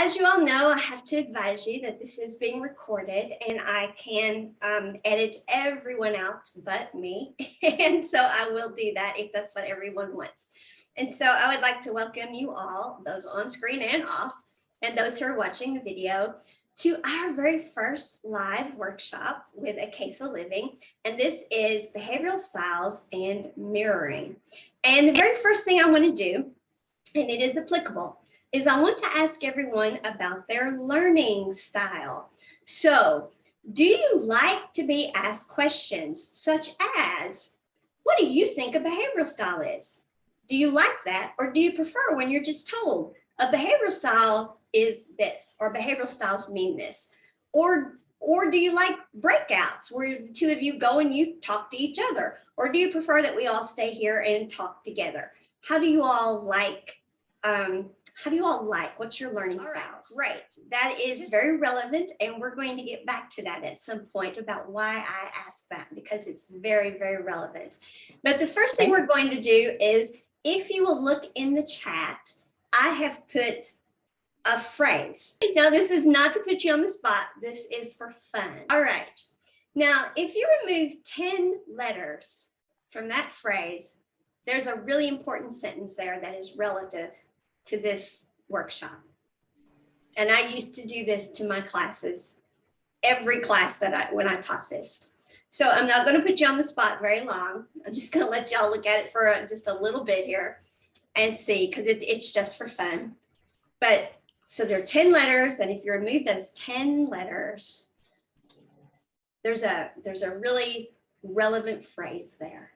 As you all know, I have to advise you that this is being recorded and I can edit everyone out but me. And so I will do that if that's what everyone wants. And so I would like to welcome you all, those on screen and off, and those who are watching the video, to our very first live workshop with A Case of Living. And this is behavioral styles and mirroring. And the very first thing I want to do, and it is applicable, is I want to ask everyone about their learning style. So, do you like to be asked questions such as, what do you think a behavioral style is? Do you like that? Or do you prefer when you're just told a behavioral style is this, or behavioral styles mean this? Or do you like breakouts where the two of you go and you talk to each other? Or do you prefer that we all stay here and talk together? How do you all like what's your learning styles? Right, that is very relevant, and we're going to get back to that at some point about why I asked that, because it's very, very relevant. But the first thing we're going to do is, if you will look in the chat, I have put a phrase. Now, this is not to put you on the spot. This is for fun. All right. Now, if you remove 10 letters from that phrase, there's a really important sentence there that is relative to this workshop. And I used to do this to my classes, every class that when I taught this. So I'm not going to put you on the spot very long. I'm just going to let y'all look at it for just a little bit here and see, because it's just for fun. But so there are 10 letters, and if you remove those 10 letters, there's a really relevant phrase there.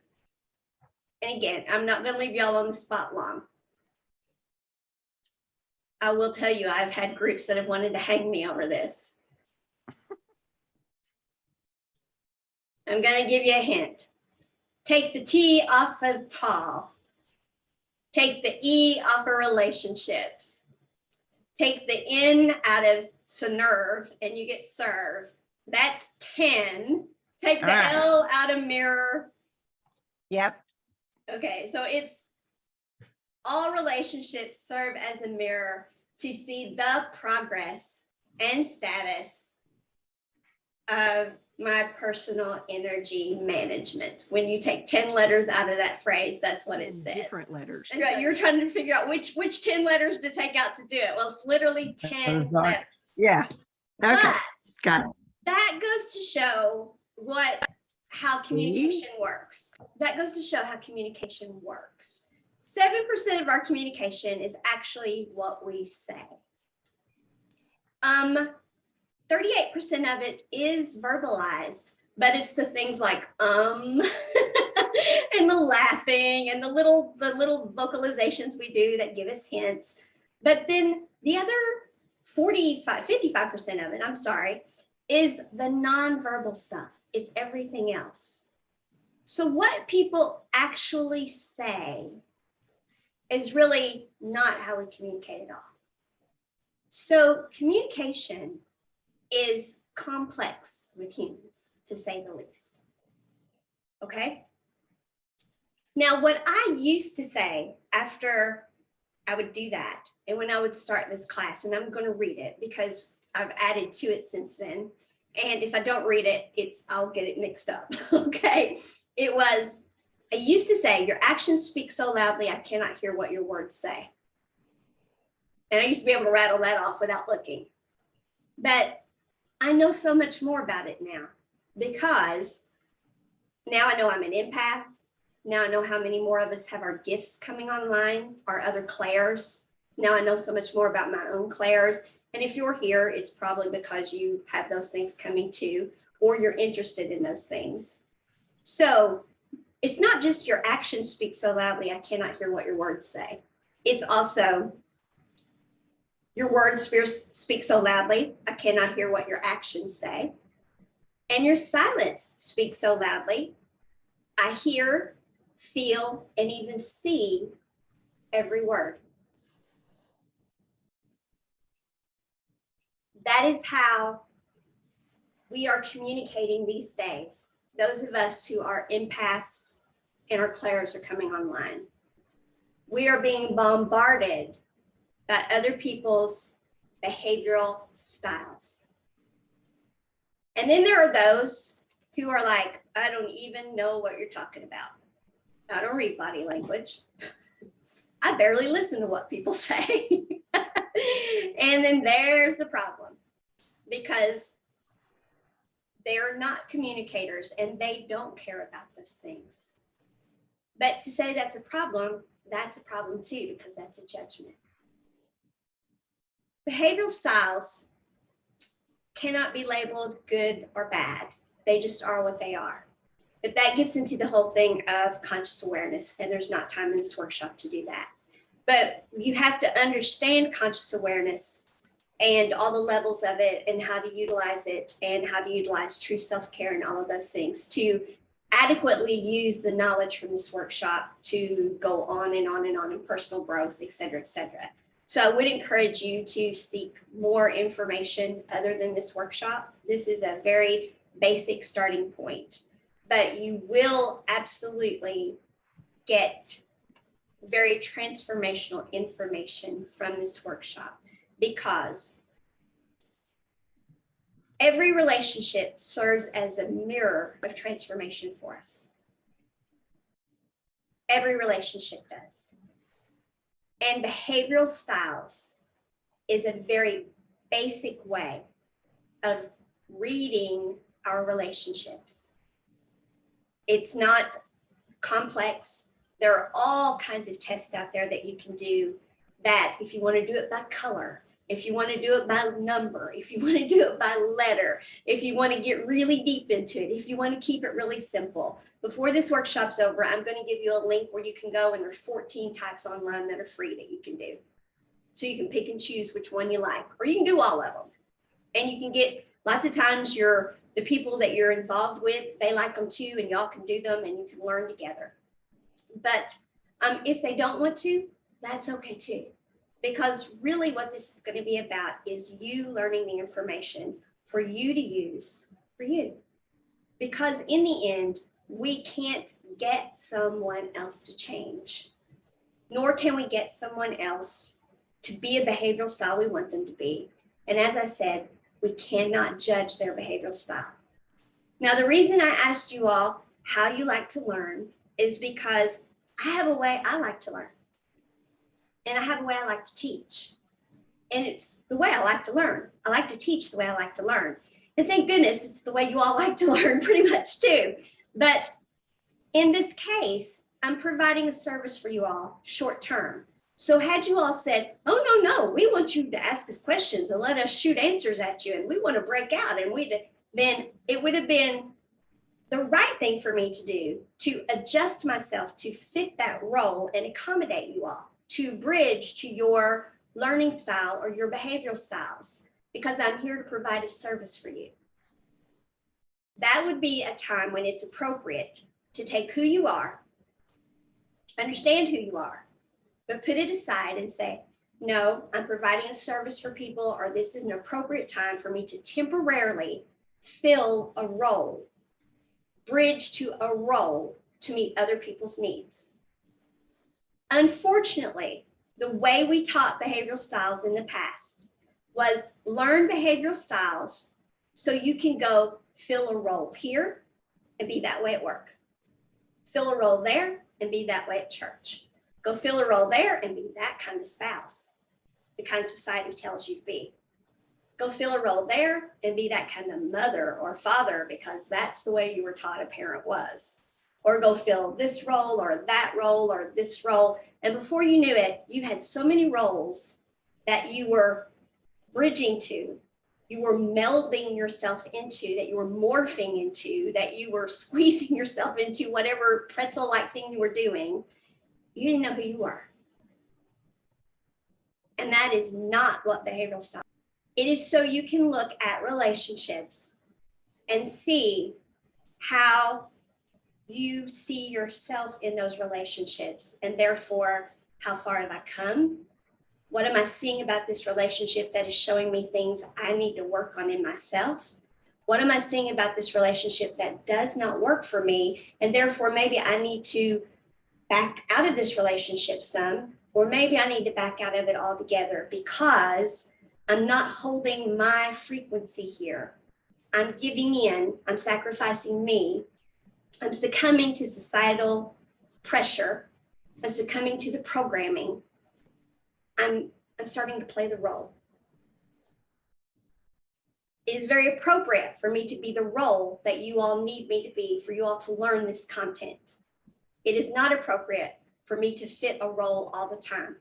And again, I'm not going to leave y'all on the spot long. I will tell you, I've had groups that have wanted to hang me over this. I'm going to give you a hint. Take the T off of tall. Take the E off of relationships. Take the N out of sernve and you get serve. That's 10. Take the L out of mirror. Yep. Okay, so it's all relationships serve as a mirror to see the progress and status of my personal energy management. When you take 10 letters out of that phrase, that's what it says. Different letters. And so you're trying to figure out which 10 letters to take out to do it. Well, it's literally 10 letters. Yeah. Okay. But got it. that goes to show how communication works. That goes to show how communication works. 7% of our communication is actually what we say. 38% of it is verbalized, but it's the things like and the laughing and the little vocalizations we do that give us hints. But then the other 55% of it, is the nonverbal stuff. It's everything else. So what people actually say is really not how we communicate at all. So communication is complex with humans, to say the least. Okay? Now, what I used to say after I would do that, and when I would start this class, and I'm going to read it because I've added to it since then, and if I don't read it, I'll get it mixed up. Okay? I used to say, your actions speak so loudly, I cannot hear what your words say. And I used to be able to rattle that off without looking. But I know so much more about it now, because now I know I'm an empath. Now I know how many more of us have our gifts coming online, our other clairs. Now I know so much more about my own clairs. And if you're here, it's probably because you have those things coming too, or you're interested in those things. So it's not just your actions speak so loudly, I cannot hear what your words say. It's also your words speak so loudly, I cannot hear what your actions say. And your silence speaks so loudly, I hear, feel, and even see every word. That is how we are communicating these days. Those of us who are empaths and our clairs are coming online. We are being bombarded by other people's behavioral styles. And then there are those who are like, I don't even know what you're talking about. I don't read body language. I barely listen to what people say. And then there's the problem, because they're not communicators and they don't care about those things. But to say that's a problem too, because that's a judgment. Behavioral styles cannot be labeled good or bad. They just are what they are. But that gets into the whole thing of conscious awareness, and there's not time in this workshop to do that. But you have to understand conscious awareness and all the levels of it and how to utilize it and how to utilize true self-care and all of those things to adequately use the knowledge from this workshop to go on and on and on in personal growth, et cetera, et cetera. So I would encourage you to seek more information other than this workshop. This is a very basic starting point, but you will absolutely get very transformational information from this workshop, because every relationship serves as a mirror of transformation for us. Every relationship does. And behavioral styles is a very basic way of reading our relationships. It's not complex. There are all kinds of tests out there that you can do, that if you want to do it by color, if you want to do it by number, if you want to do it by letter, if you want to get really deep into it, if you want to keep it really simple. Before this workshop's over, I'm going to give you a link where you can go, and there's 14 types online that are free that you can do. So you can pick and choose which one you like, or you can do all of them. And you can get, lots of times the people that you're involved with, they like them too, and y'all can do them and you can learn together. But if they don't want to, that's okay too. Because really what this is going to be about is you learning the information for you to use for you. Because in the end, we can't get someone else to change, nor can we get someone else to be a behavioral style we want them to be. And as I said, we cannot judge their behavioral style. Now, the reason I asked you all how you like to learn is because I have a way I like to learn. And I have a way I like to teach. And it's the way I like to learn. I like to teach the way I like to learn. And thank goodness it's the way you all like to learn pretty much too. But in this case, I'm providing a service for you all short term. So had you all said, oh, no, we want you to ask us questions and let us shoot answers at you, and we want to break out, and then it would have been the right thing for me to do to adjust myself to fit that role and accommodate you all, to bridge to your learning style or your behavioral styles, because I'm here to provide a service for you. That would be a time when it's appropriate to take who you are, understand who you are, but put it aside and say, no, I'm providing a service for people, or this is an appropriate time for me to temporarily fill a role, bridge to a role to meet other people's needs. Unfortunately, the way we taught behavioral styles in the past was learn behavioral styles so you can go fill a role here and be that way at work. Fill a role there and be that way at church. Go fill a role there and be that kind of spouse, the kind society tells you to be. Go fill a role there and be that kind of mother or father, because that's the way you were taught a parent was. Or go fill this role or that role or this role. And before you knew it, you had so many roles that you were bridging to, you were melding yourself into, that you were morphing into, that you were squeezing yourself into whatever pretzel-like thing you were doing. You didn't know who you were. And that is not what behavioral style is. It is so you can look at relationships and see how you see yourself in those relationships, and therefore, how far have I come? What am I seeing about this relationship that is showing me things I need to work on in myself? What am I seeing about this relationship that does not work for me, and therefore maybe I need to back out of this relationship some, or maybe I need to back out of it altogether because I'm not holding my frequency here. I'm giving in, I'm sacrificing me. I'm succumbing to societal pressure. I'm succumbing to the programming. I'm starting to play the role. It is very appropriate for me to be the role that you all need me to be, for you all to learn this content. It is not appropriate for me to fit a role all the time.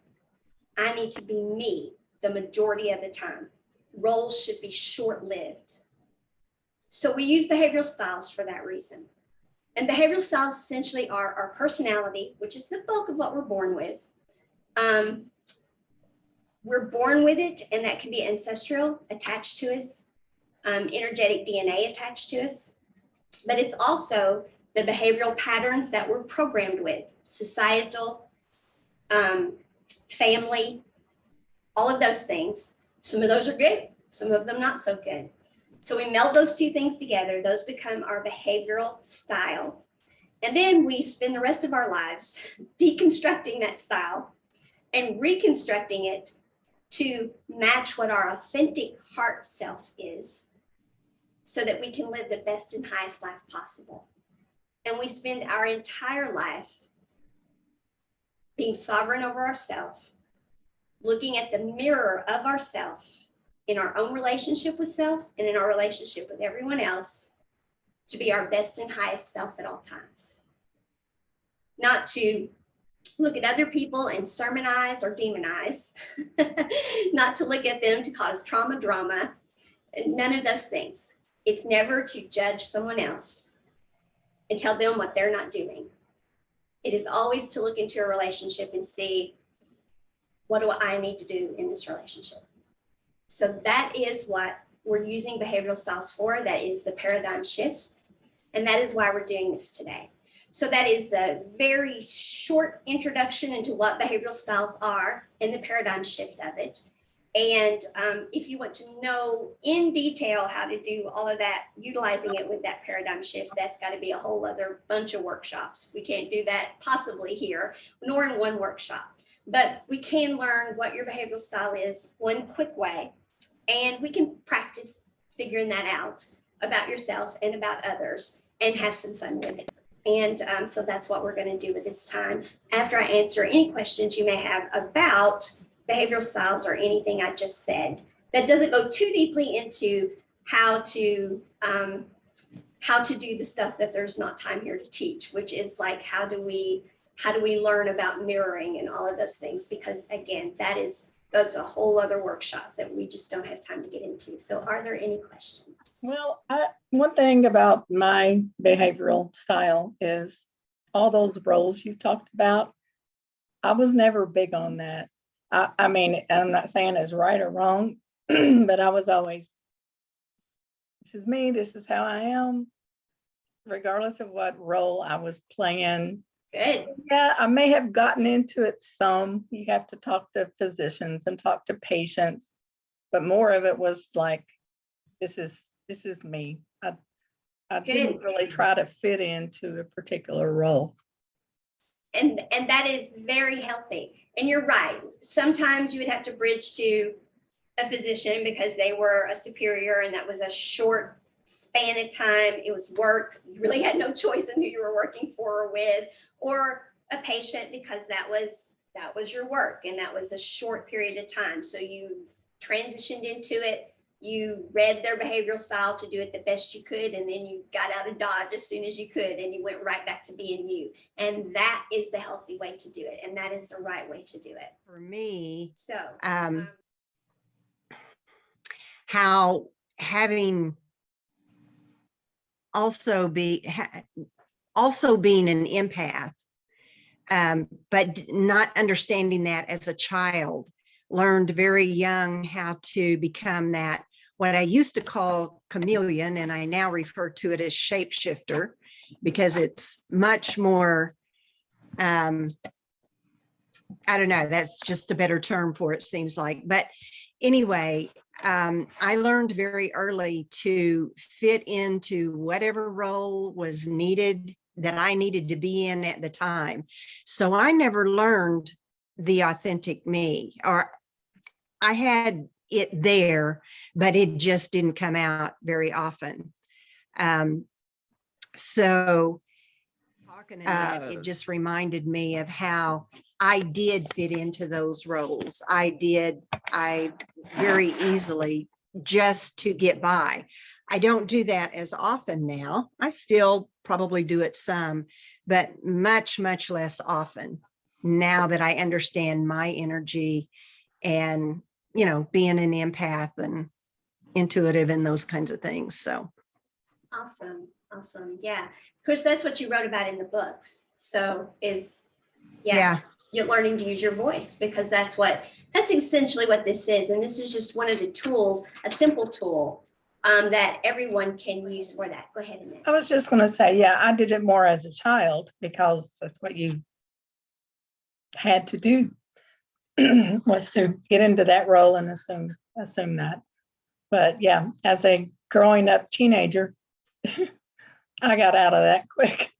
I need to be me the majority of the time. Roles should be short-lived. So we use behavioral styles for that reason. And behavioral styles essentially are our personality, which is the bulk of what we're born with. We're born with it, and that can be ancestral attached to us, energetic DNA attached to us. But it's also the behavioral patterns that we're programmed with, societal, family, all of those things. Some of those are good, some of them not so good. So we meld those two things together. Those become our behavioral style. And then we spend the rest of our lives deconstructing that style and reconstructing it to match what our authentic heart self is, so that we can live the best and highest life possible. And we spend our entire life being sovereign over ourselves, looking at the mirror of ourself in our own relationship with self and in our relationship with everyone else, to be our best and highest self at all times. Not to look at other people and sermonize or demonize, not to look at them to cause trauma, drama, none of those things. It's never to judge someone else and tell them what they're not doing. It is always to look into a relationship and see, what do I need to do in this relationship? So that is what we're using behavioral styles for. That is the paradigm shift. And that is why we're doing this today. So that is the very short introduction into what behavioral styles are and the paradigm shift of it. And if you want to know in detail how to do all of that, utilizing it with that paradigm shift, that's got to be a whole other bunch of workshops. We can't do that possibly here, nor in one workshop. But we can learn what your behavioral style is one quick way. And we can practice figuring that out about yourself and about others and have some fun with it. And so that's what we're going to do with this time. After I answer any questions you may have about behavioral styles or anything I just said, that doesn't go too deeply into how to do the stuff that there's not time here to teach, which is like, how do we learn about mirroring and all of those things? Because again, that's a whole other workshop that we just don't have time to get into. So are there any questions? Well, one thing about my behavioral style is all those roles you talked about. I was never big on that. I mean, I'm not saying it's right or wrong, but I was always, this is me, this is how I am, regardless of what role I was playing. Good. Yeah, I may have gotten into it some. You have to talk to physicians and talk to patients, but more of it was like, this is me. I didn't really try to fit into a particular role. And that is very healthy. And you're right. Sometimes you would have to bridge to a physician because they were a superior and that was a short span of time. It was work. You really had no choice in who you were working for or with, or a patient because that was your work and that was a short period of time. So you transitioned into it. You read their behavioral style to do it the best you could, and then you got out of Dodge as soon as you could, and you went right back to being you. And that is the healthy way to do it, and that is the right way to do it. For me, So, how having also being an empath, but not understanding that as a child, learned very young how to become that, what I used to call chameleon, and I now refer to it as shapeshifter, because it's much more, I don't know, that's just a better term for it, seems like. But anyway, I learned very early to fit into whatever role was needed, that I needed to be in at the time. So I never learned the authentic me, or I had it there, but it just didn't come out very often. So talking about it just reminded me of how I did fit into those roles. I very easily, just to get by. I don't do that as often now. I still probably do it some, but much, much less often now that I understand my energy and, you know, being an empath and intuitive and those kinds of things. So. Awesome. Awesome. Yeah. Of course, that's what you wrote about in the books. So Yeah. You're learning to use your voice, because that's essentially what this is. And this is just one of the tools, a simple tool that everyone can use for that. Go ahead, Annette. I was just going to say, yeah, I did it more as a child because that's what you had to do was to get into that role and assume that. But yeah, as a growing up teenager, I got out of that quick.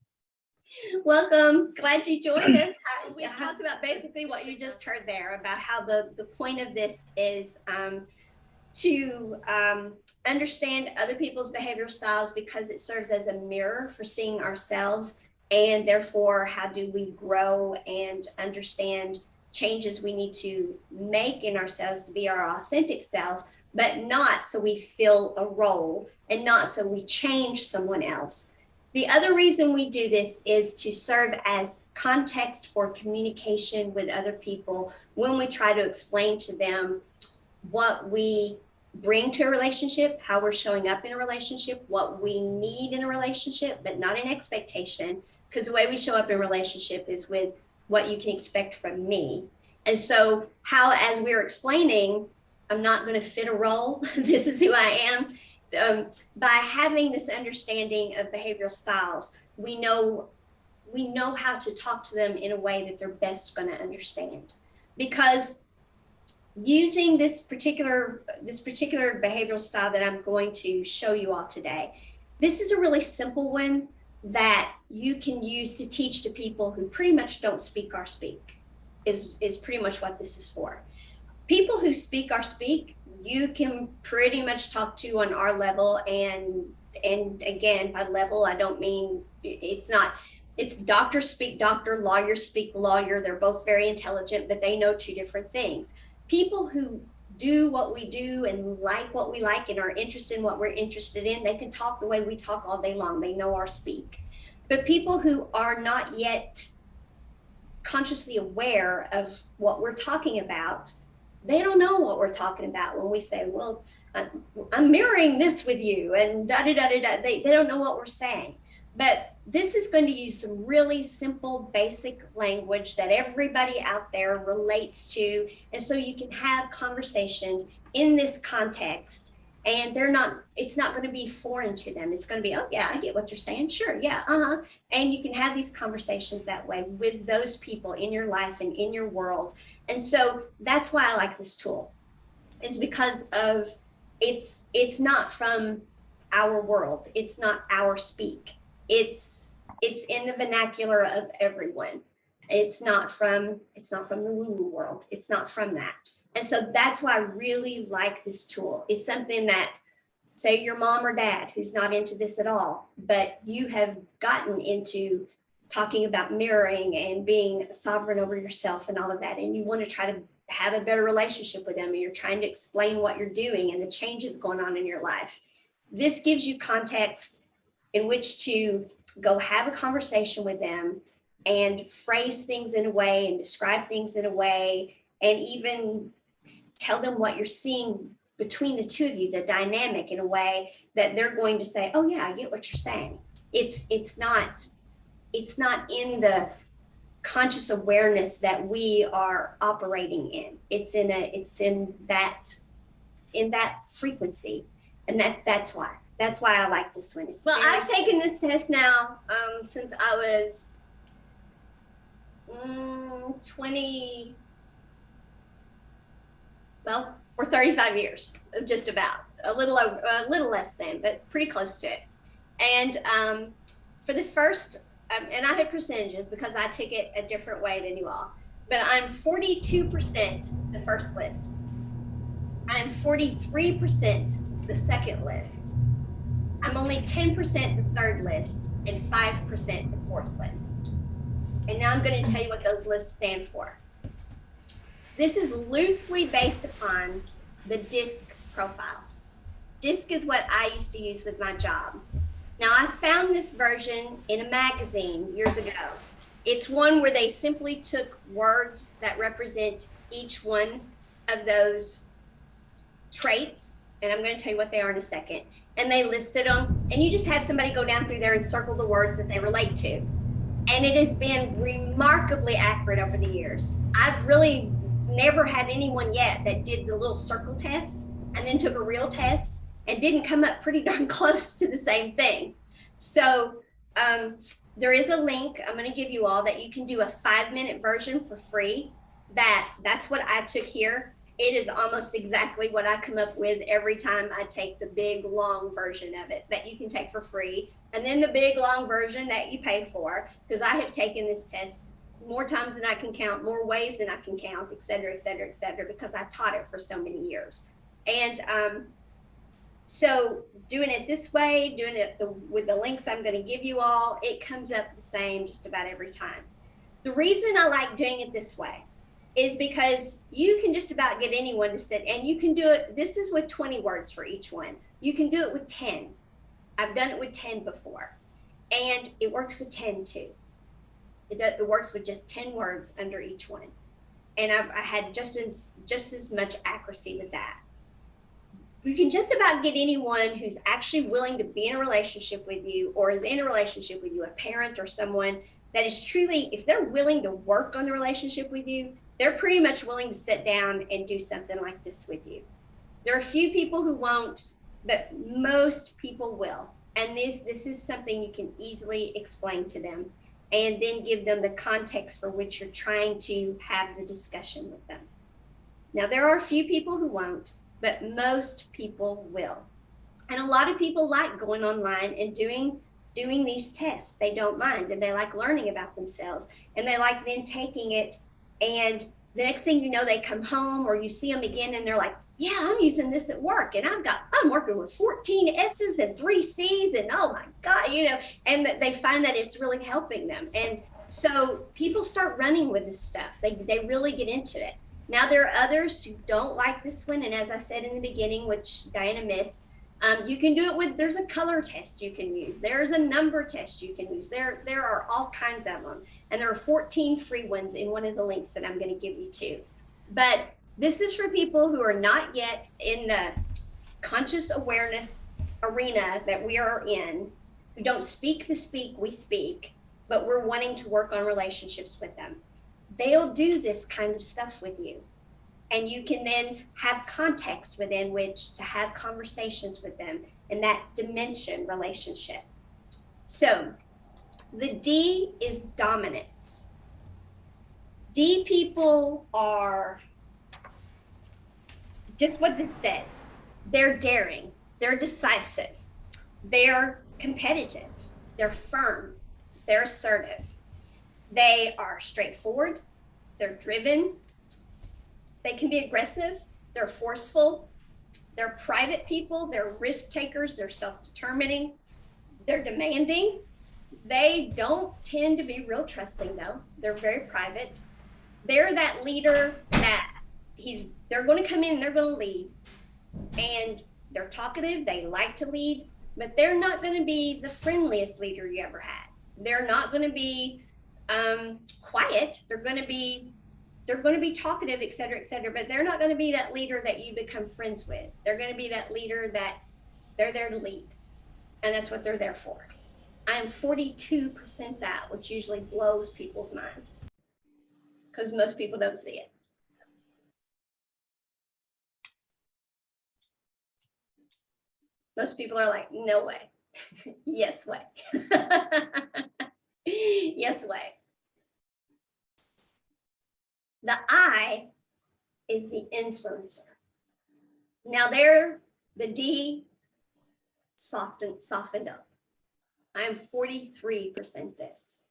Welcome. Glad you joined us. We talked about basically what you just heard there, about how the point of this is to understand other people's behavioral styles, because it serves as a mirror for seeing ourselves, and therefore how do we grow and understand changes we need to make in ourselves to be our authentic self, but not so we fill a role and not so we change someone else. The other reason we do this is to serve as context for communication with other people when we try to explain to them what we bring to a relationship, how we're showing up in a relationship, what we need in a relationship, but not an expectation, because the way we show up in a relationship is with what you can expect from me. And so how, as we're explaining, I'm not going to fit a role, this is who I am. By having this understanding of behavioral styles, we know how to talk to them in a way that they're best going to understand. Because using this particular behavioral style that I'm going to show you all today, this is a really simple one that you can use to teach to people who pretty much don't speak or speak, is pretty much what this is for. People who speak or speak, you can pretty much talk to on our level, and again, by level, I don't mean it's doctors speak doctor, lawyers speak lawyer. They're both very intelligent, but they know two different things. People who do what we do and like what we like and are interested in what we're interested in, they can talk the way we talk all day long. They know our speak. But people who are not yet consciously aware of what we're talking about, they don't know what we're talking about when we say, well, I'm mirroring this with you, and da-da-da-da-da. They don't know what we're saying. But this is going to use some really simple, basic language that everybody out there relates to. And so you can have conversations in this context, and it's not going to be foreign to them. It's going to be, oh yeah, I get what you're saying. Sure. Yeah. And you can have these conversations that way with those people in your life and in your world. And so that's why I like this tool, is because of it's not from our world. It's not our speak. It's in the vernacular of everyone. It's not from the woo-woo world. It's not from that. And so that's why I really like this tool. It's something that, say your mom or dad who's not into this at all, but you have gotten into talking about mirroring and being sovereign over yourself and all of that, and you want to try to have a better relationship with them, and you're trying to explain what you're doing and the changes going on in your life. This gives you context in which to go have a conversation with them and phrase things in a way and describe things in a way, and even tell them what you're seeing between the two of you, the dynamic, in a way that they're going to say, oh yeah, I get what you're saying. It's not in the conscious awareness that we are operating in. It's in that frequency. And that's why I like this one. I've taken this test now since I was 20, well, for 35 years, just about, a little less than, but pretty close to it. And for the first, and I had percentages because I took it a different way than you all, but I'm 42% the first list. I'm 43% the second list. I'm only 10% the third list and 5% the fourth list. And now I'm going to tell you what those lists stand for. This is loosely based upon the DISC profile. DISC is what I used to use with my job. Now, I found this version in a magazine years ago. It's one where they simply took words that represent each one of those traits, and I'm going to tell you what they are in a second, and they listed them, and you just have somebody go down through there and circle the words that they relate to. And it has been remarkably accurate over the years. I've really never had anyone yet that did the little circle test and then took a real test and didn't come up pretty darn close to the same thing. So there is a link I'm going to give you all that you can do a 5-minute version for free. That's what I took here. It is almost exactly what I come up with every time I take the big long version of it that you can take for free. And then the big long version that you paid for, because I have taken this test more times than I can count, more ways than I can count, et cetera, because I taught it for so many years. And so doing it this way, doing it with the links I'm going to give you all, it comes up the same just about every time. The reason I like doing it this way is because you can just about get anyone to sit, and you can do it. This is with 20 words for each one. You can do it with 10. I've done it with 10 before, and it works with 10 too. It works with just 10 words under each one. And I had just as much accuracy with that. You can just about get anyone who's actually willing to be in a relationship with you, or is in a relationship with you, a parent or someone that is truly, if they're willing to work on the relationship with you, they're pretty much willing to sit down and do something like this with you. There are a few people who won't, but most people will. And this is something you can easily explain to them, and then give them the context for which you're trying to have the discussion with them. Now, there are a few people who won't, but most people will. And a lot of people like going online and doing these tests. They don't mind, and they like learning about themselves, and they like then taking it, and the next thing you know, they come home or you see them again and they're like, yeah, I'm using this at work, and I'm working with 14 S's and 3 C's, and oh my God, and they find that it's really helping them. And so people start running with this stuff. They really get into it. Now, there are others who don't like this one, and as I said in the beginning, which Diana missed, you can do it with, there's a color test you can use. There's a number test you can use. There are all kinds of them. And there are 14 free ones in one of the links that I'm going to give you too. But this is for people who are not yet in the conscious awareness arena that we are in, who don't speak the speak we speak, but we're wanting to work on relationships with them. They'll do this kind of stuff with you. And you can then have context within which to have conversations with them in that dimension relationship. So the D is dominance. D people are just what this says. They're daring, they're decisive, they're competitive, they're firm, they're assertive. They are straightforward, they're driven, they can be aggressive, they're forceful, they're private people, they're risk takers, they're self-determining, they're demanding. They don't tend to be real trusting though. They're very private. They're that leader that they're going to come in, they're going to lead, and they're talkative, they like to lead, but they're not going to be the friendliest leader you ever had. They're not going to be quiet. They're going to be talkative, et cetera, but they're not going to be that leader that you become friends with. They're going to be that leader that they're there to lead, and that's what they're there for. I am 42% that, which usually blows people's mind because most people don't see it. Most people are like, no way. Yes way. Yes way. The I is the influencer. Now there, the D softened up. I'm 43% this.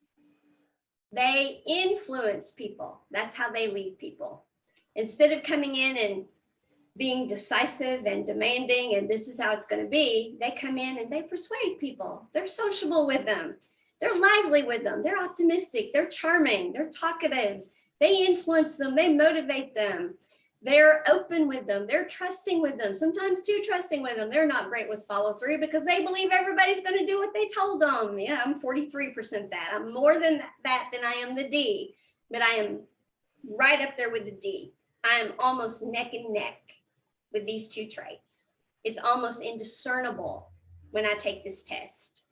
They influence people. That's how they lead people. Instead of coming in and being decisive and demanding, and this is how it's going to be, they come in and they persuade people. They're sociable with them. They're lively with them. They're optimistic. They're charming. They're talkative. They influence them. They motivate them. They're open with them. They're trusting with them. Sometimes too trusting with them. They're not great with follow through because they believe everybody's going to do what they told them. Yeah, I'm 43% that. I'm more than that than I am the D, but I am right up there with the D. I am almost neck and neck with these two traits. It's almost indiscernible when I take this test.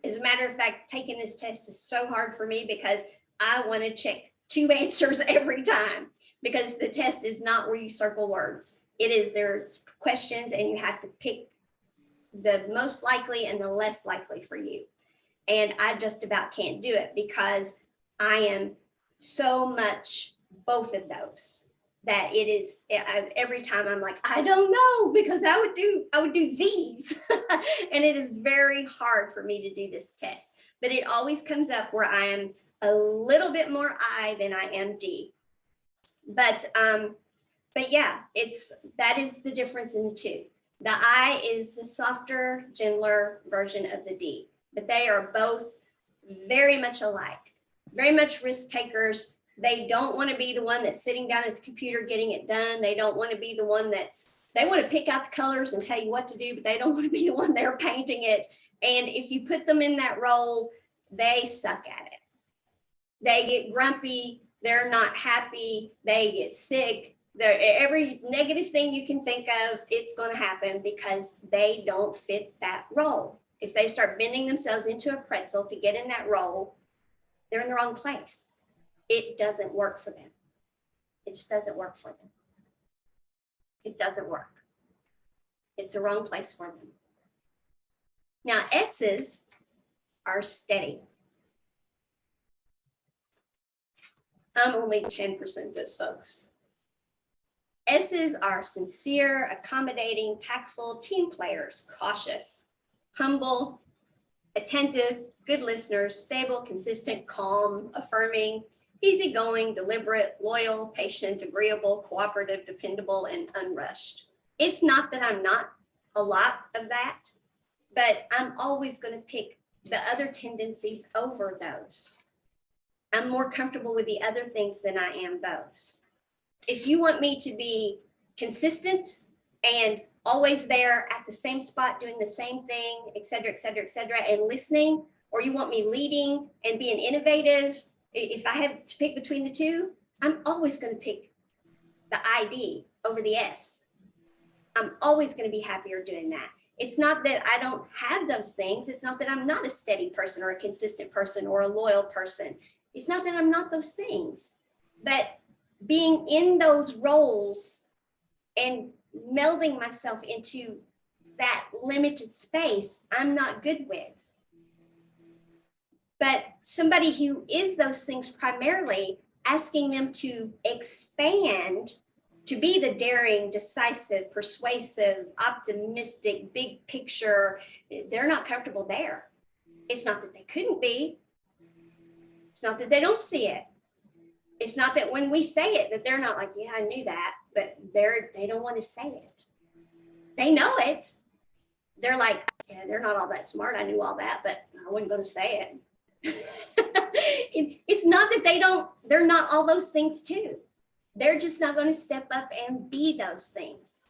As a matter of fact, taking this test is so hard for me because I want to check 2 answers every time, because the test is not where you circle words. It is, there's questions and you have to pick the most likely and the less likely for you. And I just about can't do it because I am so much both of those that it is, every time I'm like, I don't know, because I would do these. And it is very hard for me to do this test, but it always comes up where I am a little bit more I than I am D. But yeah, that is the difference in the two. The I is the softer, gentler version of the D, but they are both very much alike, very much risk takers. They don't want to be the one that's sitting down at the computer getting it done. They don't want to be the one they want to pick out the colors and tell you what to do, but they don't want to be the one there painting it. And if you put them in that role, they suck at it. They get grumpy. They're not happy. They get sick. Every negative thing you can think of, it's going to happen because they don't fit that role. If they start bending themselves into a pretzel to get in that role, they're in the wrong place. It doesn't work for them. It just doesn't work for them. It doesn't work. It's the wrong place for them. Now, S's are steady. I'm only 10% this, folks. S's are sincere, accommodating, tactful team players, cautious, humble, attentive, good listeners, stable, consistent, calm, affirming, easygoing, deliberate, loyal, patient, agreeable, cooperative, dependable, and unrushed. It's not that I'm not a lot of that, but I'm always going to pick the other tendencies over those. I'm more comfortable with the other things than I am those. If you want me to be consistent and always there at the same spot, doing the same thing, et cetera, and listening, or you want me leading and being innovative, if I have to pick between the two, I'm always going to pick the ID over the S. I'm always going to be happier doing that. It's not that I don't have those things. It's not that I'm not a steady person or a consistent person or a loyal person. It's not that I'm not those things, but being in those roles and melding myself into that limited space, I'm not good with. But somebody who is those things primarily, asking them to expand to be the daring, decisive, persuasive, optimistic, big picture, they're not comfortable there. It's not that they couldn't be. It's not that they don't see it. It's not that when we say it, that they're not like, yeah, I knew that, but they don't want to say it. They know it. They're like, yeah, they're not all that smart. I knew all that, but I wasn't going to say it. It's not that they're not all those things too. They're just not going to step up and be those things.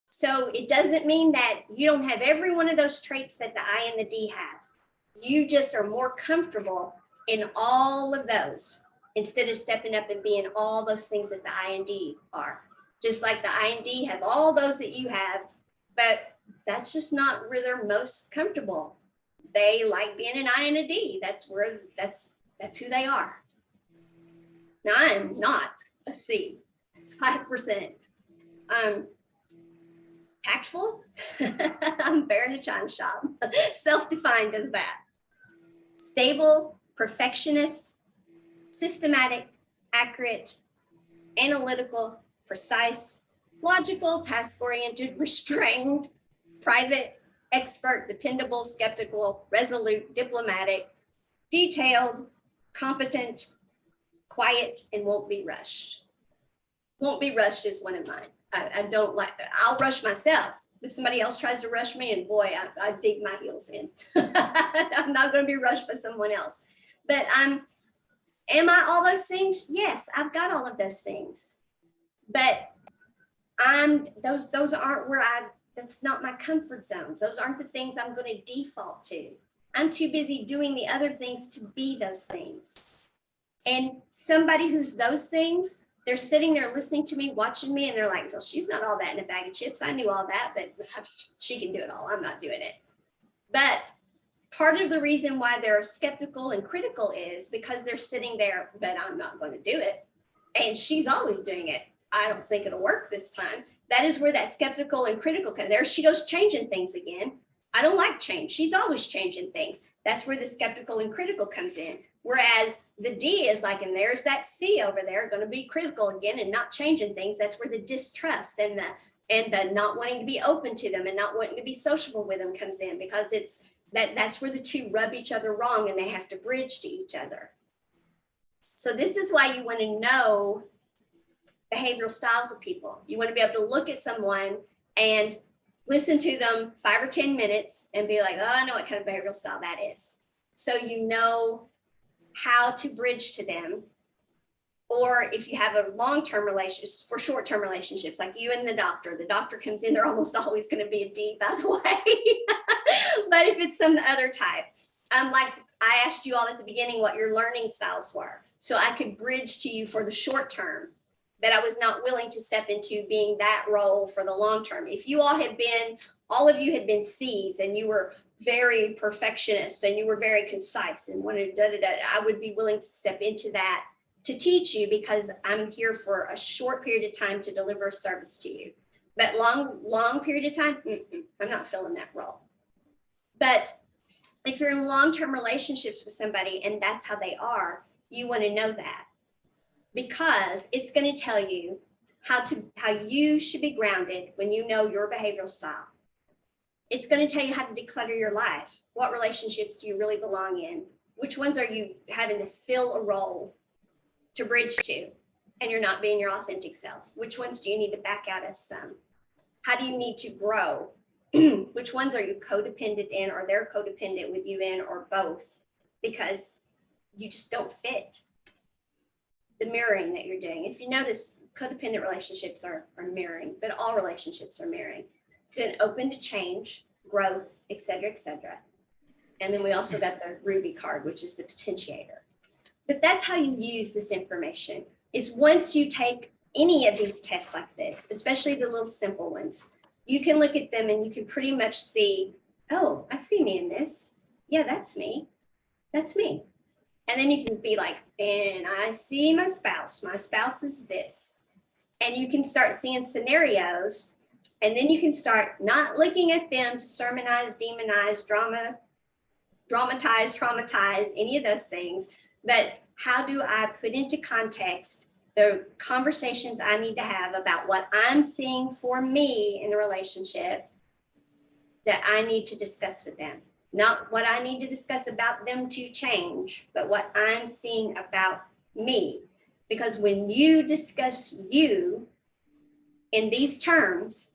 So it doesn't mean that you don't have every one of those traits that the I and the D have. You just are more comfortable in all of those instead of stepping up and being all those things that the I and D are. Just like the I and D have all those that you have, but that's just not where they're most comfortable. They like being an I and a D. That's who they are. Now I am not a C, 5%. Tactful. I'm fair in a china shop. Self-defined as that. Stable, perfectionist, systematic, accurate, analytical, precise, logical, task-oriented, restrained, private, expert, dependable, skeptical, resolute, diplomatic, detailed, competent, quiet, and won't be rushed. Won't be rushed is one of mine. I don't like, I'll rush myself. If somebody else tries to rush me, and boy, I dig my heels in. I'm not going to be rushed by someone else. But am I all those things? Yes, I've got all of those things. But those aren't where that's not my comfort zones. Those aren't the things I'm going to default to. I'm too busy doing the other things to be those things. And somebody who's those things, they're sitting there listening to me, watching me, and they're like, well, she's not all that in a bag of chips. I knew all that, but she can do it all. I'm not doing it. But part of the reason why they're skeptical and critical is because they're sitting there, but I'm not going to do it. And she's always doing it. I don't think it'll work this time. That is where that skeptical and critical comes. There she goes changing things again. I don't like change. She's always changing things. That's where the skeptical and critical comes in. Whereas the D is like, and there's that C over there going to be critical again and not changing things. That's where the distrust and the not wanting to be open to them and not wanting to be sociable with them comes in, because it's that's where the two rub each other wrong and they have to bridge to each other. So this is why you want to know behavioral styles of people. You want to be able to look at someone and listen to them 5 or 10 minutes and be like, oh, I know what kind of behavioral style that is. So you know how to bridge to them. Or if you have a long-term relationship, for short-term relationships, like you and the doctor comes in, they're almost always going to be a D, by the way. But if it's some other type, like I asked you all at the beginning what your learning styles were. So I could bridge to you for the short term, but I was not willing to step into being that role for the long term. If you all of you had been C's and you were very perfectionist and you were very concise and wanted I would be willing to step into that to teach you, because I'm here for a short period of time to deliver a service to you. But long period of time, I'm not filling that role. But if you're in long-term relationships with somebody and that's how they are, you want to know that, because it's going to tell you how you should be grounded when you know your behavioral style. It's going to tell you how to declutter your life. What relationships do you really belong in? Which ones are you having to fill a role to bridge to, and you're not being your authentic self? Which ones do you need to back out of some? How do you need to grow? Which ones are you codependent in, or they're codependent with you in, or both? Because you just don't fit. The mirroring that you're doing. If you notice, codependent relationships are mirroring, but all relationships are mirroring. Then open to change, growth, et cetera, et cetera. And then we also got the Ruby card, which is the potentiator. But that's how you use this information, is once you take any of these tests like this, especially the little simple ones, you can look at them and you can pretty much see, oh, I see me in this. Yeah, that's me. That's me. And then you can be like, and I see my spouse. My spouse is this. And you can start seeing scenarios. And then you can start not looking at them to sermonize, demonize, dramatize, traumatize, any of those things. But how do I put into context the conversations I need to have about what I'm seeing for me in the relationship that I need to discuss with them? Not what I need to discuss about them to change, but what I'm seeing about me. Because when you discuss you in these terms,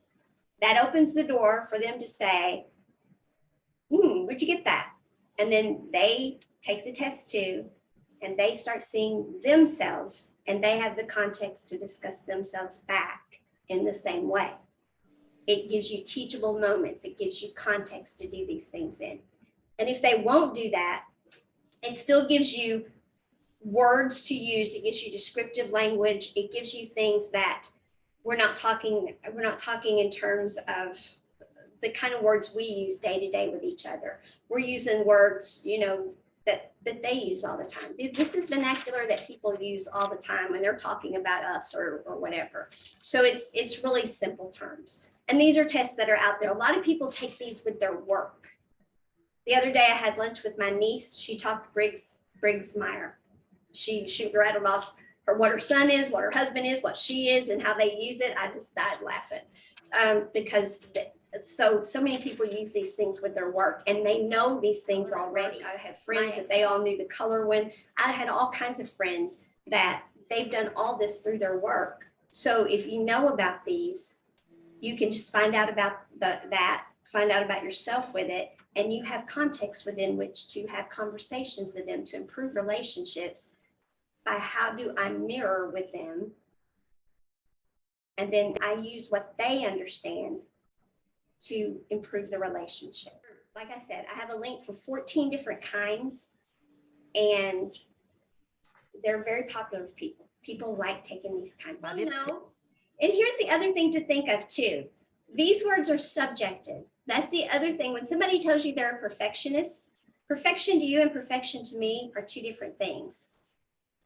that opens the door for them to say, where'd you get that? And then they take the test too, and they start seeing themselves, and they have the context to discuss themselves back in the same way. It gives you teachable moments. It gives you context to do these things in. And if they won't do that, it still gives you words to use. It gives you descriptive language. It gives you things that we're not talking in terms of the kind of words we use day to day with each other. We're using words, that they use all the time. This is vernacular that people use all the time when they're talking about us or whatever. So it's really simple terms. And these are tests that are out there. A lot of people take these with their work. The other day I had lunch with my niece. She talked Briggs-Meyer. She rattled off what her son is, what her husband is, what she is, and how they use it. I just died laughing because so many people use these things with their work, and they know these things already. I had friends that they all knew the color when. I had all kinds of friends that they've done all this through their work. So if you know about these, you can just find out about find out about yourself with it, and you have context within which to have conversations with them to improve relationships by how do I mirror with them. And then I use what they understand to improve the relationship. Like I said, I have a link for 14 different kinds, and they're very popular with people. People like taking these kinds. That is No. And here's the other thing to think of too. These words are subjective. That's the other thing. When somebody tells you they're a perfectionist, perfection to you and perfection to me are two different things.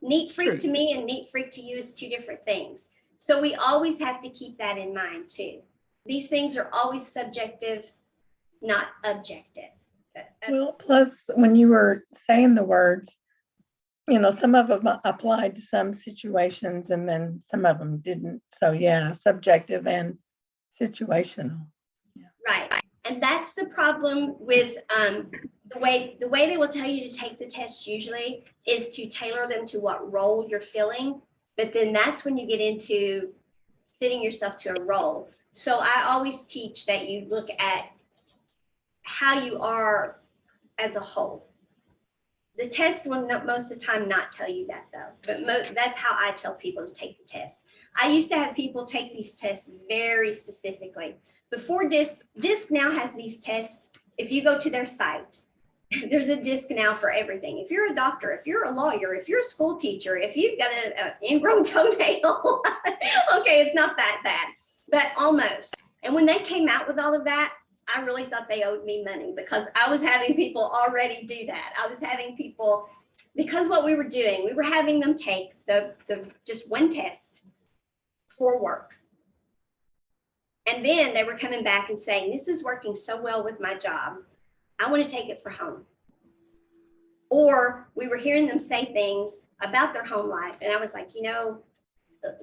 Neat freak True. to me and neat freak to you is two different things. So we always have to keep that in mind too. These things are always subjective, not objective. Well, plus when you were saying the words, some of them applied to some situations and then some of them didn't. So yeah, subjective and situational. Yeah. Right. And that's the problem with the way they will tell you to take the test usually is to tailor them to what role you're filling. But then that's when you get into fitting yourself to a role. So I always teach that you look at how you are as a whole. The test will most of the time not tell you that though, but that's how I tell people to take the test. I used to have people take these tests very specifically. Before DISC now has these tests. If you go to their site, there's a DISC now for everything. If you're a doctor, if you're a lawyer, if you're a school teacher, if you've got an ingrown toenail, okay, it's not that bad, but almost. And when they came out with all of that, I really thought they owed me money because I was having people already do that. I was having people, because what we were doing, we were having them take the just one test for work. And then they were coming back and saying, this is working so well with my job. I want to take it for home. Or we were hearing them say things about their home life. And I was like,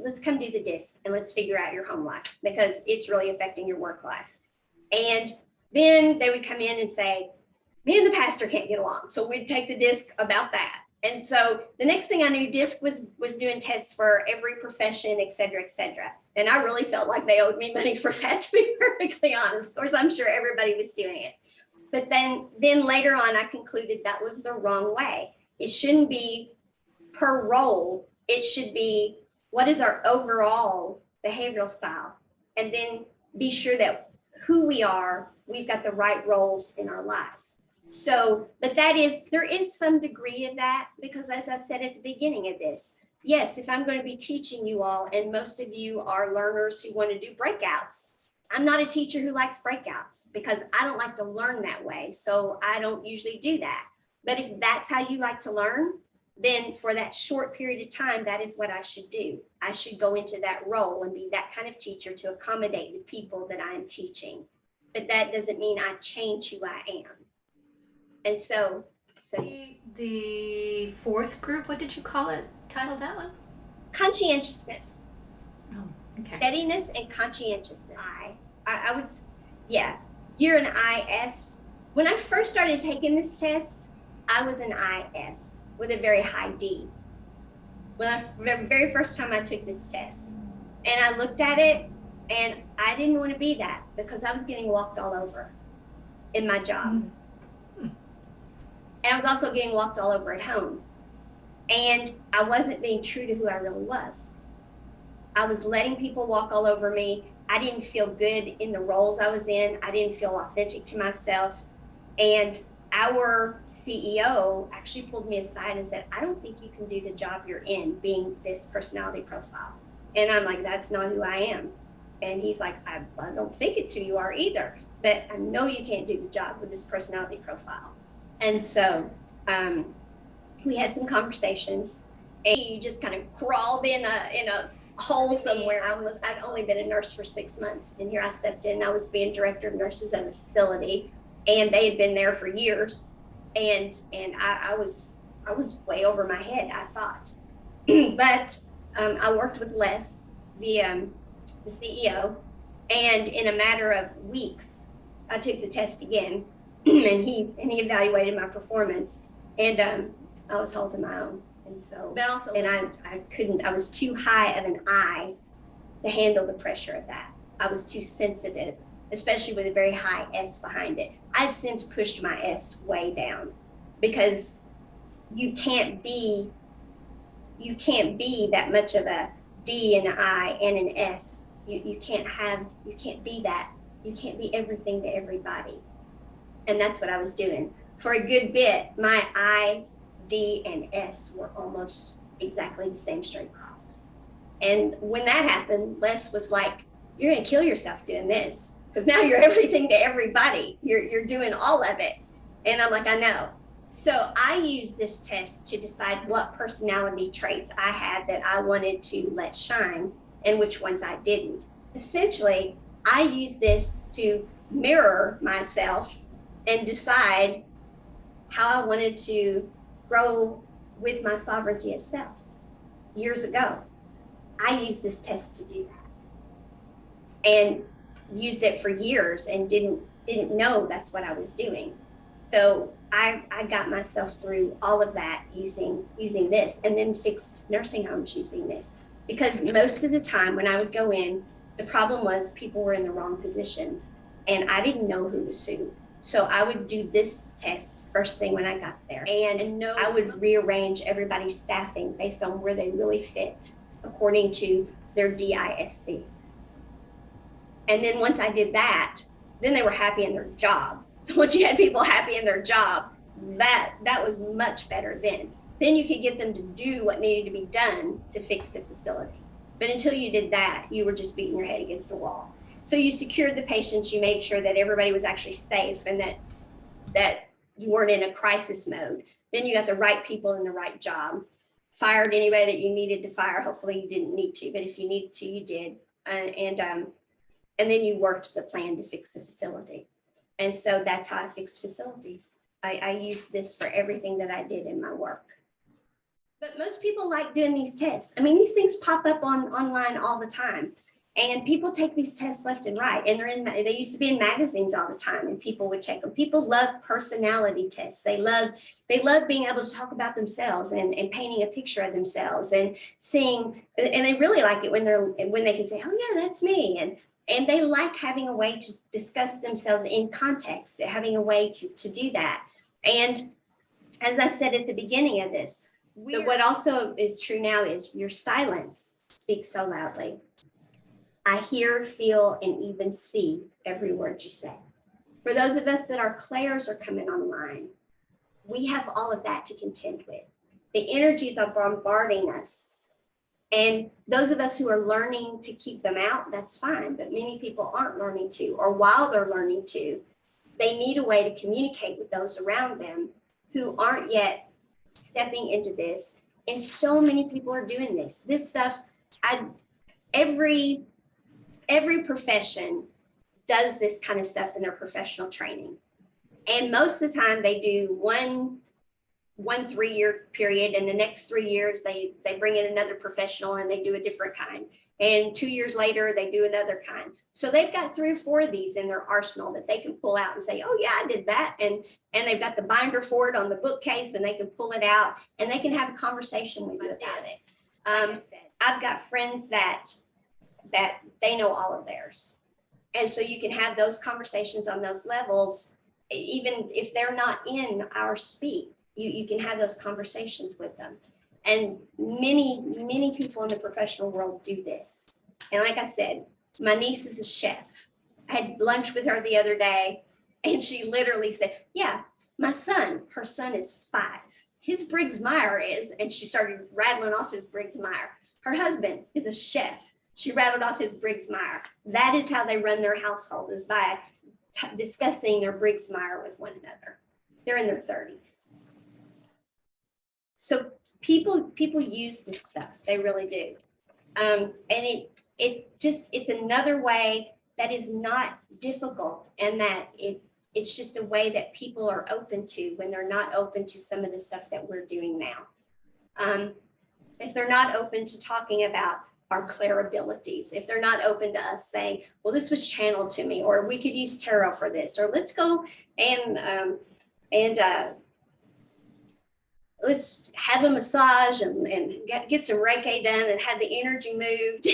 let's come do the DISC and let's figure out your home life because it's really affecting your work life. And then they would come in and say, me and the pastor can't get along. So we'd take the DISC about that. And so the next thing I knew, DISC was doing tests for every profession, et cetera, et cetera. And I really felt like they owed me money for that, to be perfectly honest. Of course, I'm sure everybody was doing it. But then later on, I concluded that was the wrong way. It shouldn't be per role. It should be, what is our overall behavioral style? And then be sure that who we are, we've got the right roles in our life. So, but there is some degree of that because as I said at the beginning of this, yes, if I'm going to be teaching you all, and most of you are learners who want to do breakouts, I'm not a teacher who likes breakouts because I don't like to learn that way. So I don't usually do that. But if that's how you like to learn, then for that short period of time, that is what I should do. I should go into that role and be that kind of teacher to accommodate the people that I'm teaching. But that doesn't mean I change who I am. And so the fourth group, what did you call it? Title that one? Conscientiousness. Oh, okay. Steadiness and conscientiousness. I would, yeah, you're an IS. When I first started taking this test, I was an IS with a very high D. The very first time I took this test. And I looked at it and I didn't want to be that because I was getting walked all over in my job. Mm-hmm. And I was also getting walked all over at home. And I wasn't being true to who I really was. I was letting people walk all over me. I didn't feel good in the roles I was in. I didn't feel authentic to myself. And our CEO actually pulled me aside and said, I don't think you can do the job you're in being this personality profile. And I'm like, that's not who I am. And he's like, I don't think it's who you are either, but I know you can't do the job with this personality profile. And so we had some conversations and he just kind of crawled in a hole somewhere. I'd only been a nurse for 6 months, and here I stepped in. I was being director of nurses at a facility, and they had been there for years, and I was way over my head, I thought. But I worked with Les, the CEO, and in a matter of weeks, I took the test again, and he evaluated my performance, and I was holding my own. And so, but also, and I couldn't, I was too high of an I to handle the pressure of that. I was too sensitive, especially with a very high S behind it. I've since pushed my S way down because you can't be that much of a D and an I and an S. You can't be that. You can't be everything to everybody. And that's what I was doing. For a good bit, my I, D, and S were almost exactly the same straight cross. And when that happened, Les was like, you're going to kill yourself doing this because now you're everything to everybody. You're doing all of it. And I'm like, I know. So I used this test to decide what personality traits I had that I wanted to let shine and which ones I didn't. Essentially, I used this to mirror myself and decide how I wanted to grow with my sovereignty of self. Years ago, I used this test to do that and used it for years and didn't know that's what I was doing. So I got myself through all of that using this, and then fixed nursing homes using this. Because most of the time when I would go in, the problem was people were in the wrong positions and I didn't know who was who. So I would do this test first thing when I got there. And I would rearrange everybody's staffing based on where they really fit according to their DISC. And then once I did that, then they were happy in their job. Once you had people happy in their job, that was much better then. Then you could get them to do what needed to be done to fix the facility. But until you did that, you were just beating your head against the wall. So you secured the patients, you made sure that everybody was actually safe and that you weren't in a crisis mode. Then you got the right people in the right job, fired anybody that you needed to fire. Hopefully you didn't need to, but if you needed to, you did. And then you worked the plan to fix the facility. And so that's how I fixed facilities. I used this for everything that I did in my work. But most people like doing these tests. I mean, these things pop up online all the time. And people take these tests left and right. And they used to be in magazines all the time and people would take them. People love personality tests. They love being able to talk about themselves and painting a picture of themselves and seeing, and they really like it when they can say, oh yeah, that's me. And they like having a way to discuss themselves in context, having a way to do that. And as I said at the beginning of this, what also is true now is your silence speaks so loudly. I hear, feel, and even see every word you say. For those of us that are clairs are coming online, we have all of that to contend with. The energies are bombarding us. And those of us who are learning to keep them out, that's fine. But many people aren't learning to, or while they're learning to, they need a way to communicate with those around them who aren't yet stepping into this. And so many people are doing this. This stuff, every profession does this kind of stuff in their professional training. And most of the time they do one 3-year period, and the next 3 years they bring in another professional and they do a different kind. And 2 years later, they do another kind. So they've got 3 or 4 of these in their arsenal that they can pull out and say, oh yeah, I did that. And they've got the binder for it on the bookcase and they can pull it out and they can have a conversation with you about it. I've got friends that they know all of theirs. And so you can have those conversations on those levels, even if they're not in our speak, you can have those conversations with them. And many people in the professional world do this. And like I said, my niece is a chef. I had lunch with her the other day and she literally said, yeah, her son is 5. His Briggs Meyer is, and she started rattling off his Briggs Meyer. Her husband is a chef. She rattled off his Briggs Meyer. That is how they run their household, is by discussing their Briggs Meyer with one another. They're in their 30s. So people use this stuff. They really do. And it's another way that is not difficult, and that it's just a way that people are open to when they're not open to some of the stuff that we're doing now. If they're not open to talking about our clair abilities, if they're not open to us saying, well, this was channeled to me, or we could use tarot for this, or let's go and let's have a massage and get some Reiki done and have the energy moved.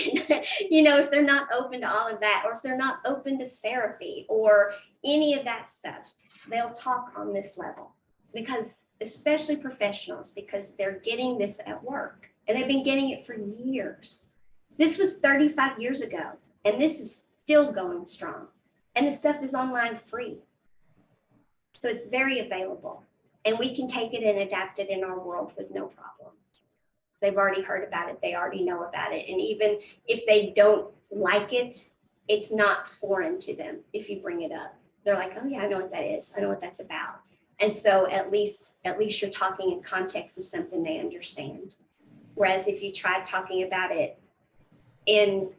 You know, if they're not open to all of that, or if they're not open to therapy or any of that stuff, they'll talk on this level, because especially professionals, because they're getting this at work and they've been getting it for years. This was 35 years ago, and this is still going strong. And the stuff is online free. So it's very available. And we can take it and adapt it in our world with no problem. They've already heard about it. They already know about it. And even if they don't like it, it's not foreign to them if you bring it up. They're like, oh yeah, I know what that is. I know what that's about. And so at least you're talking in context of something they understand. Whereas if you try talking about it in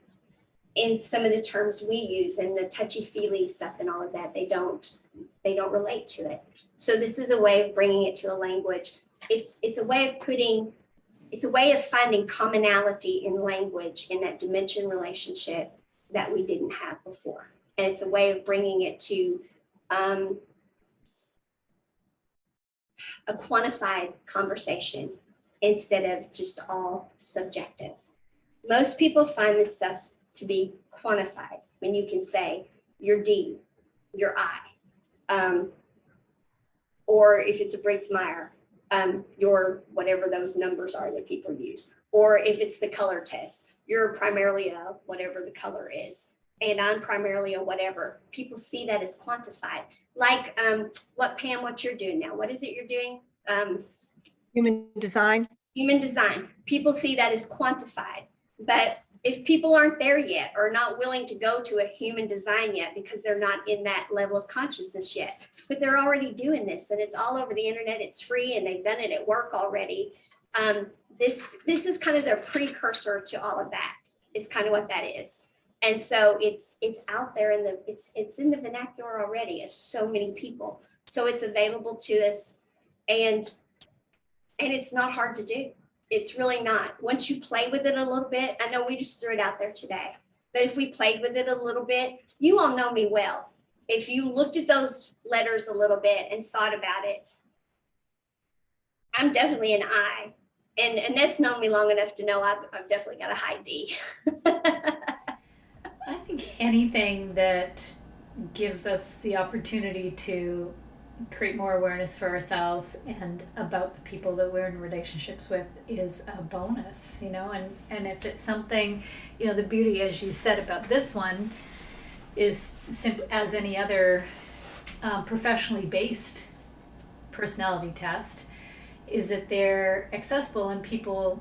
some of the terms we use and the touchy-feely stuff and all of that, they don't relate to it. So this is a way of bringing it to a language. It's a way of finding commonality in language in that dimension relationship that we didn't have before. And it's a way of bringing it to a quantified conversation instead of just all subjective. Most people find this stuff to be quantified when you can say your D, your I, or if it's a Briggs-Meyer, your whatever those numbers are that people use, or if it's the color test, you're primarily a whatever the color is, and I'm primarily a whatever. People see that as quantified. Like what you're doing now. What is it you're doing? Human design. Human design. People see that as quantified. But if people aren't there yet, or not willing to go to a human design yet because they're not in that level of consciousness yet, but they're already doing this and it's all over the internet, it's free, and they've done it at work already. This is kind of their precursor to all of that, is kind of what that is. And so it's out there in it's in the vernacular already as so many people. So it's available to us, and it's not hard to do. It's really not. Once you play with it a little bit, I know we just threw it out there today, but if we played with it a little bit, you all know me well. If you looked at those letters a little bit and thought about it, I'm definitely an I. And Annette's known me long enough to know I've definitely got a high D. I think anything that gives us the opportunity to create more awareness for ourselves and about the people that we're in relationships with is a bonus, you know, and if it's something, you know, the beauty, as you said about this one, is simple as any other professionally based personality test, is that they're accessible and people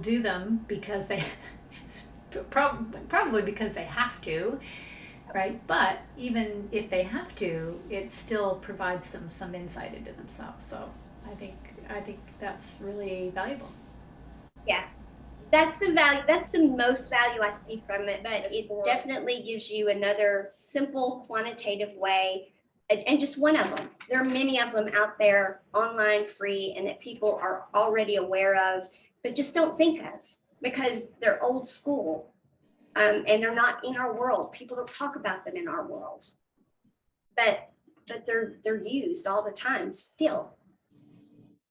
do them because they probably because they have to, right? But even if they have to, it still provides them some insight into themselves. So I think that's really valuable. Yeah, that's the value. That's the most value I see from it. But it definitely gives you another simple quantitative way, and just one of them. There are many of them out there online, free, and that people are already aware of, but just don't think of because they're old school. And they're not in our world. People don't talk about them in our world, but they're used all the time still,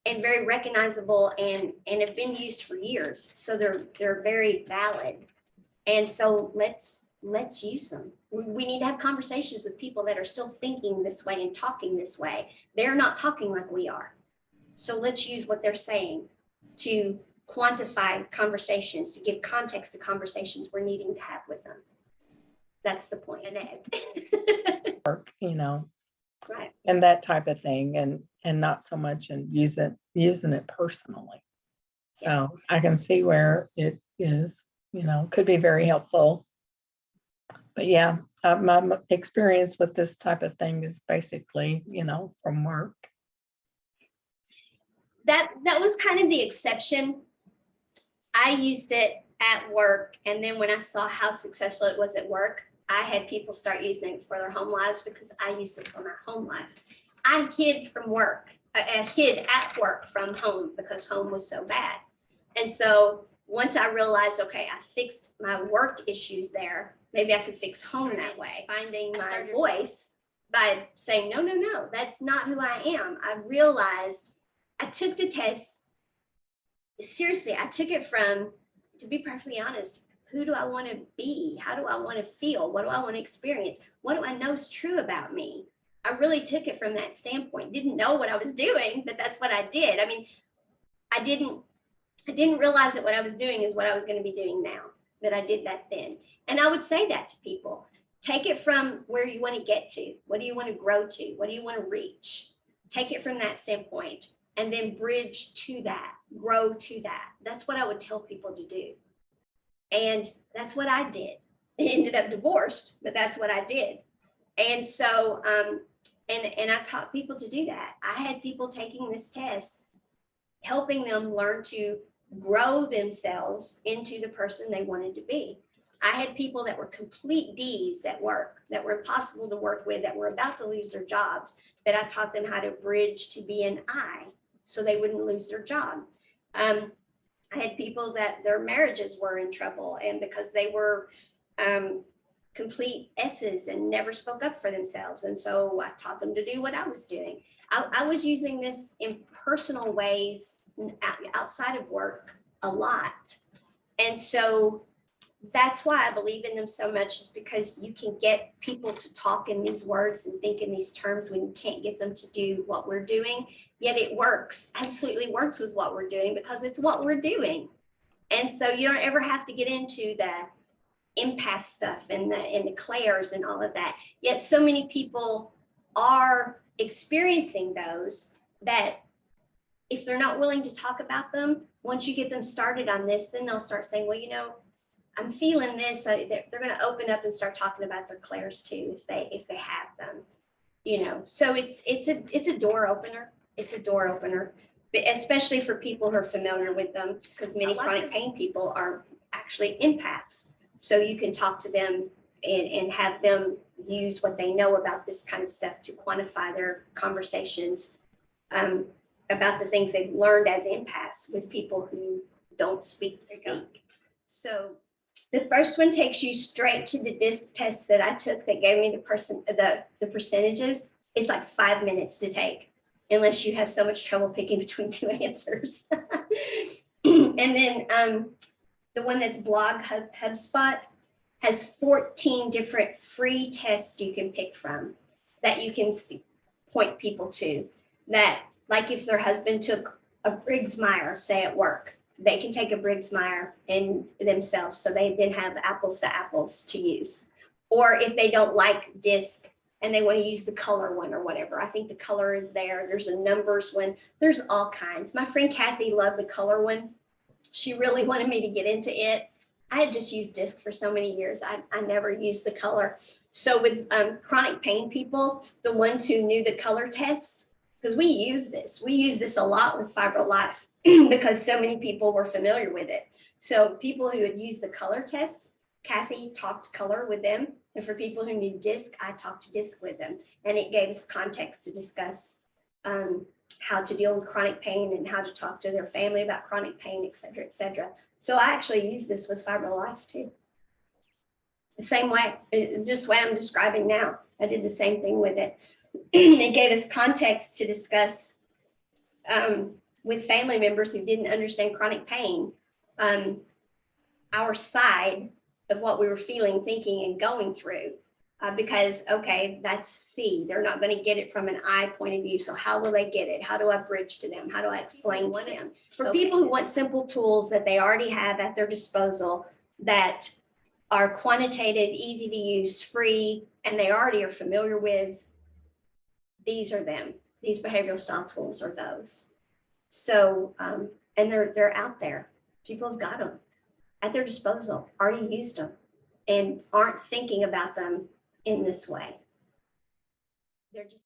and very recognizable, and have been used for years. So they're very valid. And so let's use them. We need to have conversations with people that are still thinking this way and talking this way. They're not talking like we are. So let's use what they're saying to quantify conversations, to give context to conversations we're needing to have with them. That's the point. Work, you know, Right. and that type of thing, and not so much and using it personally. So I can see where it is, you know, could be very helpful. But yeah, my experience with this type of thing is basically, you know, from work. That was kind of the exception. I used it at work, and then when I saw how successful it was at work, I had people start using it for their home lives because I used it for my home life. I hid from work. I hid at work from home because home was so bad. And so once I realized, okay, I fixed my work issues there, maybe I could fix home that way. Finding my voice by saying, no, that's not who I am. I realized I took the test. Seriously, I took it from, to be perfectly honest, who do I want to be? How do I want to feel? What do I want to experience? What do I know is true about me? I really took it from that standpoint. Didn't know what I was doing, but that's what I did. I mean, I didn't realize that what I was doing is what I was going to be doing now, that I did that then. And I would say that to people. Take it from where you want to get to. What do you want to grow to? What do you want to reach? Take it from that standpoint and then bridge to that, grow to that. That's what I would tell people to do. And that's what I did. It ended up divorced, but that's what I did. And so, and I taught people to do that. I had people taking this test, helping them learn to grow themselves into the person they wanted to be. I had people that were complete D's at work, that were impossible to work with, that were about to lose their jobs, that I taught them how to bridge to be an I so they wouldn't lose their job. I had people that their marriages were in trouble, and because they were complete S's and never spoke up for themselves. And so I taught them to do what I was doing. I was using this in personal ways outside of work a lot. And so that's why I believe in them so much, is because you can get people to talk in these words and think in these terms when you can't get them to do what we're doing. Yet it works, absolutely works with what we're doing, because it's what we're doing. And so you don't ever have to get into the empath stuff and the clairs and all of that. Yet so many people are experiencing those, that if they're not willing to talk about them, once you get them started on this, then they'll start saying, well, you know, I'm feeling this. They're going to open up and start talking about their clairs too, if they have them, you know. So it's a door opener. It's a door opener, but especially for people who are familiar with them, because many chronic pain people are actually empaths. So you can talk to them and have them use what they know about this kind of stuff to quantify their conversations about the things they've learned as empaths with people who don't speak to speak. So the first one takes you straight to the DISC test that I took that gave me the percentages. It's like 5 minutes to take, unless you have so much trouble picking between two answers. And then the one that's Blog HubSpot has 14 different free tests you can pick from that you can point people to. That, like if their husband took a Briggs-Meyer, say at work, they can take a Briggs-Meyer in themselves, so they then have apples to apples to use. Or if they don't like DISC and they want to use the color one or whatever, I think the color is there. There's a numbers one. There's all kinds. My friend Kathy loved the color one. She really wanted me to get into it. I had just used DISC for so many years. I never used the color. So with chronic pain people, the ones who knew the color test, because we use this a lot with FibroLife because so many people were familiar with it. So people who had used the color test, Kathy talked color with them. And for people who knew DISC, I talked to DISC with them. And it gave us context to discuss how to deal with chronic pain and how to talk to their family about chronic pain, et cetera, et cetera. So I actually use this with FibroLife too. The same way, just what I'm describing now. I did the same thing with it. It gave us context to discuss with family members who didn't understand chronic pain, our side of what we were feeling, thinking, and going through. Because, okay, that's C. They're not going to get it from an I point of view. So how will they get it? How do I bridge to them? How do I explain to them? For people who want simple tools that they already have at their disposal that are quantitative, easy to use, free, and they already are familiar with, these are them. These behavioral style tools are those. So, and they're out there. People have got them at their disposal, already used them, and aren't thinking about them in this way. They're just